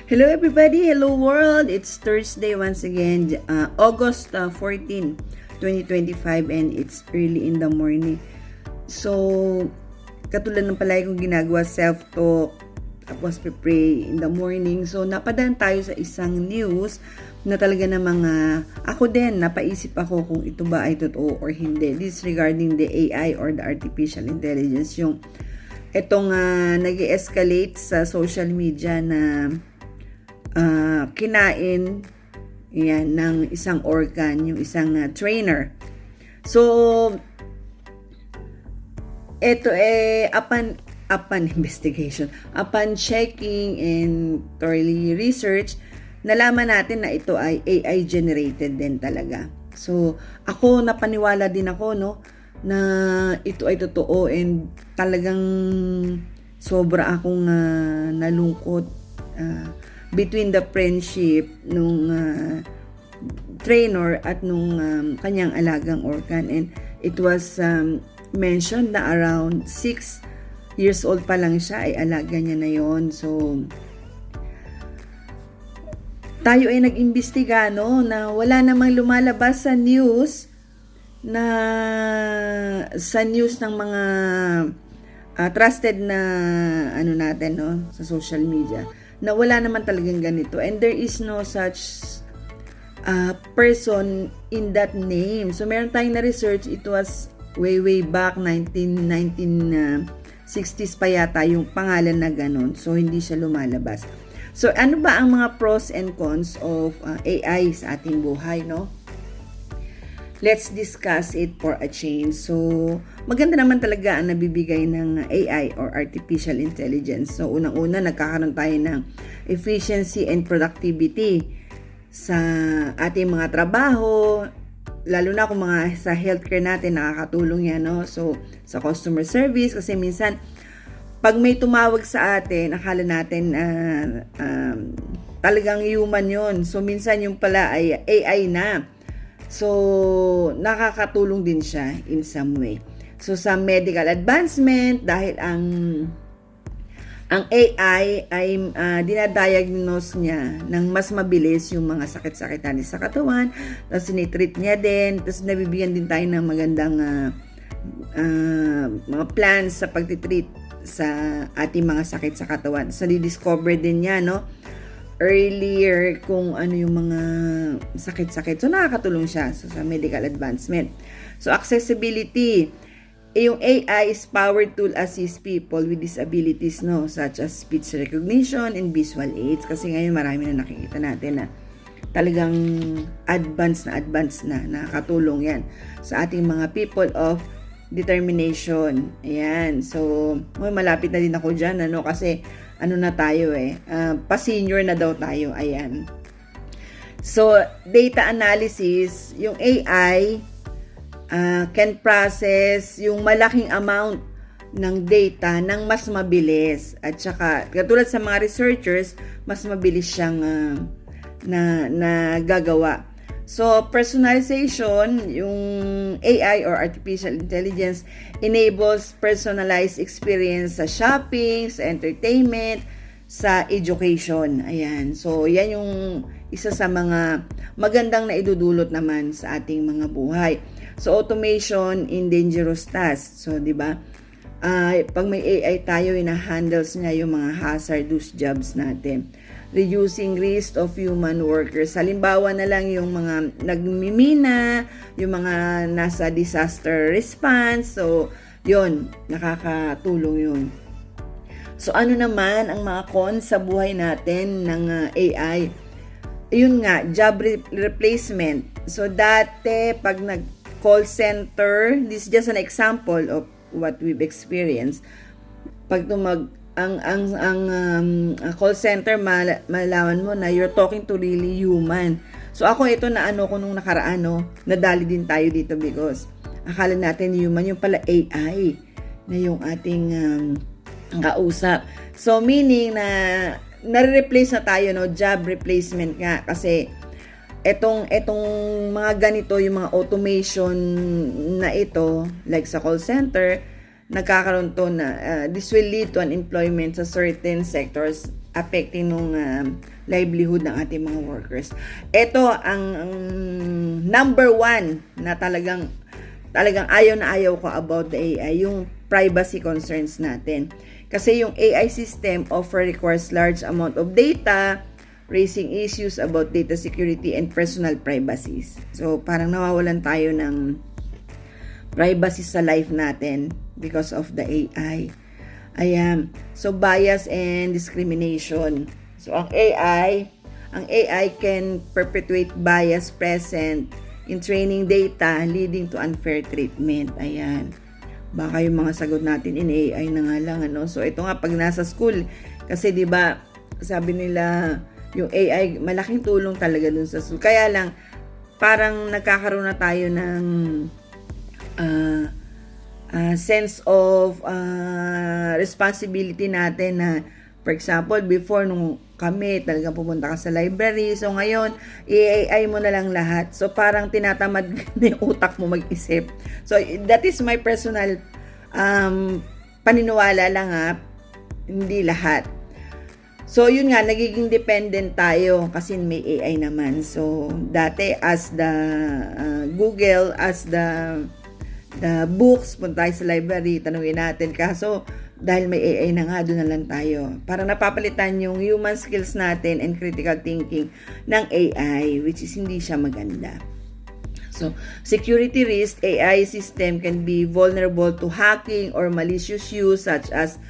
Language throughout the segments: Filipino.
Hello everybody, hello world. It's Thursday once again, August 14, 2025 and it's early in the morning. So, katulad ng palagi kong ginagawa, self-talk, tapos pray in the morning. So, napadaan tayo sa isang news na talaga na ako din, napaisip ako kung ito ba ay totoo or hindi. This regarding the AI or the artificial intelligence, yung itong nag-escalate sa social media na kinain yan ng isang organ, yung isang trainer. So, ito upon investigation, upon checking and thoroughly research, nalaman natin na ito ay AI generated din talaga. So, ako napaniwala din ako, no, na ito ay totoo and talagang sobra akong nalungkot between the friendship nung trainer at nung kanyang alagang organ. And it was mentioned na around 6 years old pa lang siya ay alaga niya na yon. So, tayo ay nag-imbestiga, no, na wala namang lumalabas sa news ng mga trusted na natin, no, sa social media, na wala naman talagang ganito and there is no such person in that name. So meron tayong na-research, it was way back 1960s pa yata yung pangalan na ganun. So hindi siya lumalabas. So ano ba ang mga pros and cons of AI sa ating buhay, no? Let's discuss it for a change. So, maganda naman talaga ang nabibigay ng AI or artificial intelligence. So, unang-una, nagkakaroon tayo ng efficiency and productivity sa ating mga trabaho, lalo na kung mga sa healthcare natin, nakakatulong yan, no? So, sa customer service, kasi minsan, pag may tumawag sa atin, akala natin talagang human yun. So, minsan yung pala ay AI na. So, nakakatulong din siya in some way. So, sa medical advancement, dahil ang AI ay dinadiagnose niya ng mas mabilis yung mga sakit-sakit natin sa katawan, tapos sinitreat niya din, tapos nabibigyan din tayo ng magandang mga plans sa pagtitreat sa ating mga sakit sa katawan. So, di-discover din niya, no, earlier kung ano yung mga sakit-sakit. So, nakakatulong siya sa medical advancement. So, accessibility. Yung AI is powered tool assist people with disabilities, no, such as speech recognition and visual aids. Kasi ngayon marami na nakikita natin na talagang advanced na nakakatulong yan sa ating mga people of determination. Ayan. So, malapit na din ako dyan, ano, kasi na tayo pa-senior na daw tayo. Ayan. So, data analysis, yung AI can process yung malaking amount ng data ng mas mabilis. At saka, katulad sa mga researchers, mas mabilis siyang gagawa. So, personalization, yung AI or artificial intelligence enables personalized experience sa shopping, sa entertainment, sa education. Ayan. So, yan yung isa sa mga magandang na idudulot naman sa ating mga buhay. So, automation in dangerous tasks. So, di ba? Pag may AI tayo, ina-handles niya yung mga hazardous jobs natin. Reducing risk of human workers. Halimbawa na lang yung mga nagmimina, yung mga nasa disaster response. So, yun, nakakatulong yun. So, ano naman ang mga cons sa buhay natin ng AI? Yun nga, job replacement. So, dati, pag nag-call center, this is just an example of what we've experienced. Pag ang call center, malaman mo na you're talking to really human. So ako ito na ko nung nakaraan, no, nadali din tayo dito because akala natin human, yung pala AI na yung ating kausap. So meaning na nare-replace na tayo, no, job replacement nga, kasi etong mga ganito, yung mga automation na ito, like sa call center, nagkakaroon to na this will lead to unemployment sa certain sectors affecting nung livelihood ng ating mga workers. Ito ang number one na talagang ayaw na ayaw ko about the AI, yung privacy concerns natin. Kasi yung AI system requires large amount of data, raising issues about data security and personal privacies. So, parang nawawalan tayo ng privacy sa life natin because of the AI. Ayan. So, bias and discrimination. So, ang AI can perpetuate bias present in training data leading to unfair treatment. Ayan. Baka yung mga sagot natin in AI na nga lang, ano. So, ito nga, pag nasa school, kasi 'di ba sabi nila, yung AI, malaking tulong talaga dun sa school. Kaya lang, parang nagkakaroon na tayo ng sense of responsibility natin na, for example, before nung kami talagang pumunta ka sa library, so ngayon, i-AI mo na lang lahat. So parang tinatamad na yung utak mo mag-isip. So that is my personal paniniwala lang, hindi lahat. So, yun nga, nagiging dependent tayo kasi may AI naman. So, dati as the Google, as the books, punta tayo sa library, tanungin natin. Kaso, dahil may AI na nga, doon na lang tayo. Parang napapalitan yung human skills natin and critical thinking ng AI, which is hindi siya maganda. So, security risk, AI system can be vulnerable to hacking or malicious use such as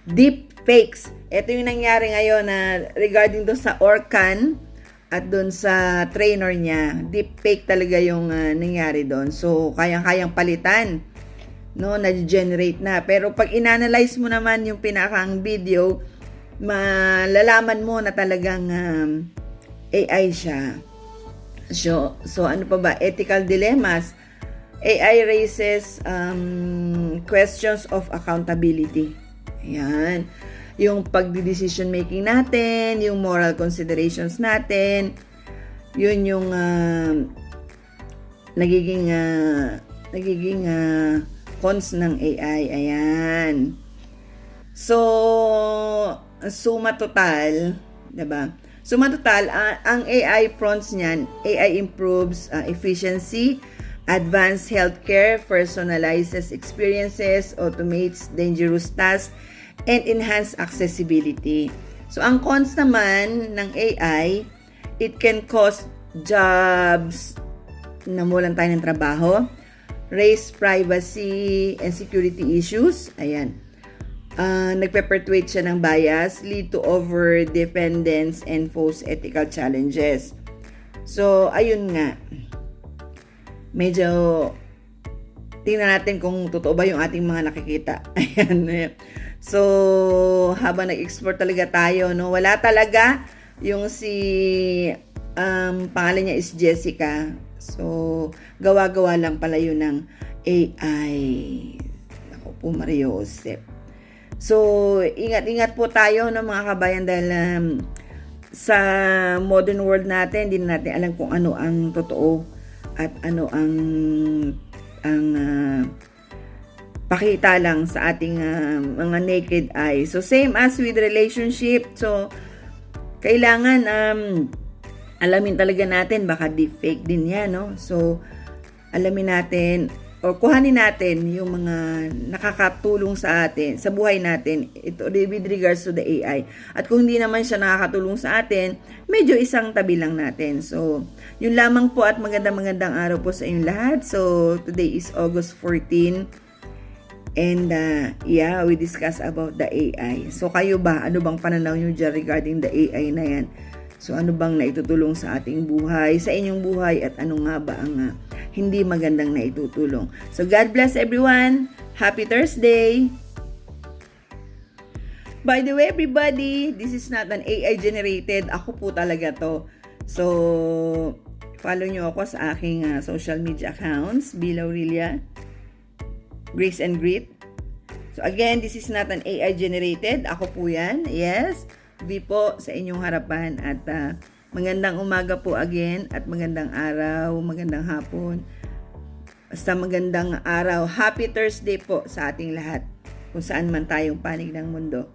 deep fakes. Ito yung nangyari ngayon na regarding doon sa Orkan at doon sa trainer niya. Deep fake talaga yung nangyari doon. So, kayang-kayang palitan. No, na-generate na. Pero pag inanalyze mo naman yung pinakang video, malalaman mo na talagang AI siya. So ano pa ba? Ethical dilemmas. AI raises questions of accountability. Ayan. Yung pagdi-decision making natin, yung moral considerations natin, yun yung nagiging cons ng AI. Ayan. So, suma total, 'di ba? Suma total, ang AI prompts niyan, AI improves efficiency, advanced healthcare, personalizes experiences, automates dangerous tasks, and enhance accessibility. So, ang cons naman ng AI, it can cause jobs na mawalan tayo ng trabaho, raise privacy and security issues, ayan. Nagpe-perpetuate siya ng bias, lead to over-dependence and false ethical challenges. So, ayun nga. Medyo tingnan natin kung totoo ba yung ating mga nakikita. Ayan. So, habang nag-export talaga tayo, no, wala talaga yung pangalan niya is Jessica. So, gawa-gawa lang pala yun ng AI. Ako po, Mario Joseph. So, ingat-ingat po tayo, no, mga kabayan, dahil sa modern world natin, hindi natin alam kung ano ang totoo at ano ang pakita lang sa ating mga naked eye. So, same as with relationship. So, kailangan alamin talaga natin, baka deepfake din yan, no? So, alamin natin or kuhanin natin yung mga nakakatulong sa atin, sa buhay natin, ito with regards to the AI. At kung hindi naman siya nakakatulong sa atin, medyo isang tabi lang natin. So, yun lamang po at magandang araw po sa inyong lahat. So, today is August 14. And we discuss about the AI. So kayo ba, ano bang pananaw nyo dyan regarding the AI na yan? So ano bang naitutulong sa ating buhay, sa inyong buhay, at ano nga ba ang hindi magandang naitutulong? So God bless everyone. Happy Thursday. By the way, everybody, this is not an AI generated. Ako po talaga to. So follow nyo ako sa aking social media accounts, B. Laurelia, Grace and Grit. So again, this is not an AI generated. Ako po yan. Yes. V po sa inyong harapan. At magandang umaga po again. At magandang araw, magandang hapon. Basta magandang araw. Happy Thursday po sa ating lahat, kung saan man tayong panig ng mundo.